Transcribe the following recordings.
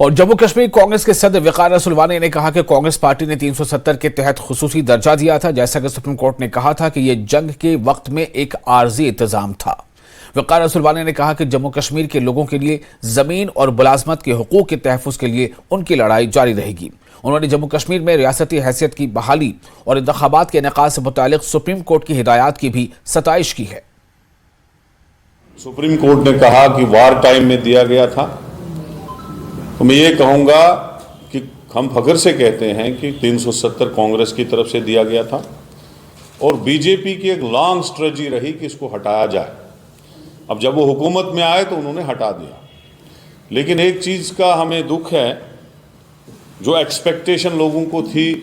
और जम्मू कश्मीर कांग्रेस के सदर वकार रसूलवानी ने कहा कि कांग्रेस पार्टी ने 370 के तहत खुसूसी दर्जा दिया था, जैसा कि सुप्रीम कोर्ट ने कहा था कि यह जंग के वक्त में एक आर्जी इंतजाम था। वकार रसूलवानी ने कहा कि जम्मू कश्मीर के लोगों के लिए जमीन और मुलाजमत के हुकूक के तहफ़्फ़ुज़ के लिए उनकी लड़ाई जारी रहेगी। उन्होंने जम्मू कश्मीर में रियासती हैसियत की बहाली और इंतखाबात के इनेकाद से मुतालिक सुप्रीम कोर्ट की हिदायत की भी सताइश की है। सुप्रीम कोर्ट ने कहा कि वार टाइम में दिया गया था, तो मैं ये कहूँगा कि हम फख्र से कहते हैं कि 370 कांग्रेस की तरफ से दिया गया था और बीजेपी की एक लॉन्ग स्ट्रेटजी रही कि इसको हटाया जाए। अब जब वो हुकूमत में आए तो उन्होंने हटा दिया, लेकिन एक चीज़ का हमें दुख है, जो एक्सपेक्टेशन लोगों को थी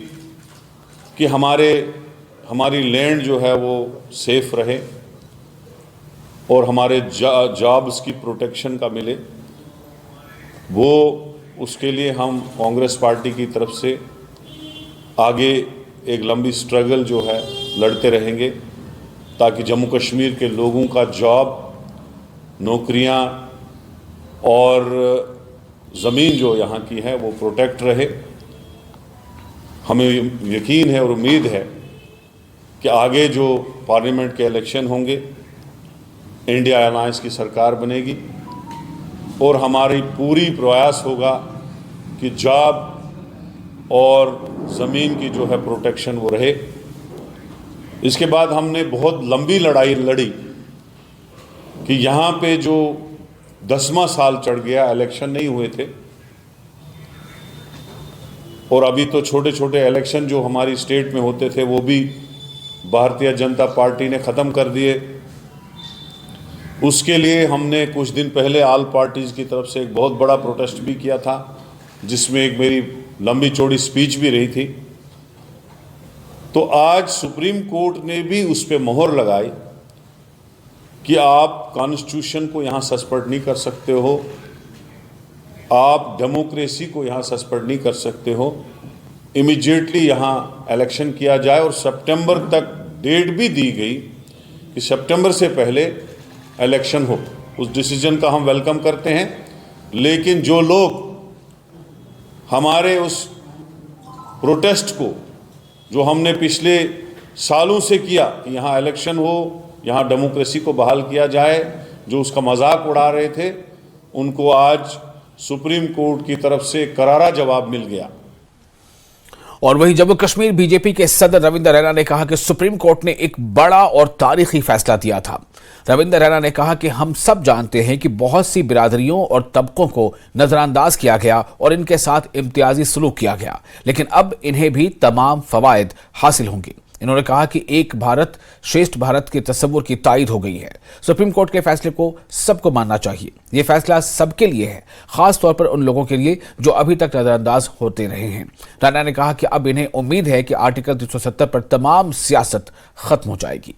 कि हमारी लैंड जो है वो सेफ रहे और हमारे जॉब्स की प्रोटेक्शन का मिले, वो उसके लिए हम कांग्रेस पार्टी की तरफ से आगे एक लंबी स्ट्रगल जो है लड़ते रहेंगे, ताकि जम्मू कश्मीर के लोगों का जॉब, नौकरियां और ज़मीन जो यहाँ की है वो प्रोटेक्ट रहे। हमें यकीन है और उम्मीद है कि आगे जो पार्लियामेंट के इलेक्शन होंगे, इंडिया अलायंस की सरकार बनेगी और हमारी पूरी प्रयास होगा कि जॉब और ज़मीन की जो है प्रोटेक्शन वो रहे। इसके बाद हमने बहुत लंबी लड़ाई लड़ी कि यहाँ पे जो 10वां साल चढ़ गया, इलेक्शन नहीं हुए थे और अभी तो छोटे छोटे इलेक्शन जो हमारी स्टेट में होते थे वो भी भारतीय जनता पार्टी ने ख़त्म कर दिए। उसके लिए हमने कुछ दिन पहले ऑल पार्टीज़ की तरफ से एक बहुत बड़ा प्रोटेस्ट भी किया था, जिसमें एक मेरी लंबी चौड़ी स्पीच भी रही थी। तो आज सुप्रीम कोर्ट ने भी उस पर मोहर लगाई कि आप कॉन्स्टिट्यूशन को यहाँ सस्पेंड नहीं कर सकते हो, आप डेमोक्रेसी को यहाँ सस्पेंड नहीं कर सकते हो। इमीडिएटली यहाँ इलेक्शन किया जाए और सितंबर तक डेट भी दी गई कि सितंबर से पहले इलेक्शन हो। उस डिसीजन का हम वेलकम करते हैं, लेकिन जो लोग हमारे उस प्रोटेस्ट को, जो हमने पिछले सालों से किया कि यहाँ इलेक्शन हो, यहाँ डेमोक्रेसी को बहाल किया जाए, जो उसका मजाक उड़ा रहे थे, उनको आज सुप्रीम कोर्ट की तरफ से करारा जवाब मिल गया। और वहीं जम्मू कश्मीर बीजेपी के सदर रविंद्र रैना ने कहा कि सुप्रीम कोर्ट ने एक बड़ा और तारीखी फैसला दिया था। रविंद्र रैना ने कहा कि हम सब जानते हैं कि बहुत सी बिरादरियों और तबकों को नजरअंदाज किया गया और इनके साथ इम्तियाजी सलूक किया गया, लेकिन अब इन्हें भी तमाम फवायद हासिल होंगे। इन्होंने कहा कि एक भारत श्रेष्ठ भारत के तस्वुर की तायद हो गई है। सुप्रीम कोर्ट के फैसले को सबको मानना चाहिए। यह फैसला सबके लिए है, खास तौर पर उन लोगों के लिए जो अभी तक नजरअंदाज होते रहे हैं। रैना ने कहा कि अब इन्हें उम्मीद है कि आर्टिकल 370 पर तमाम सियासत खत्म हो जाएगी।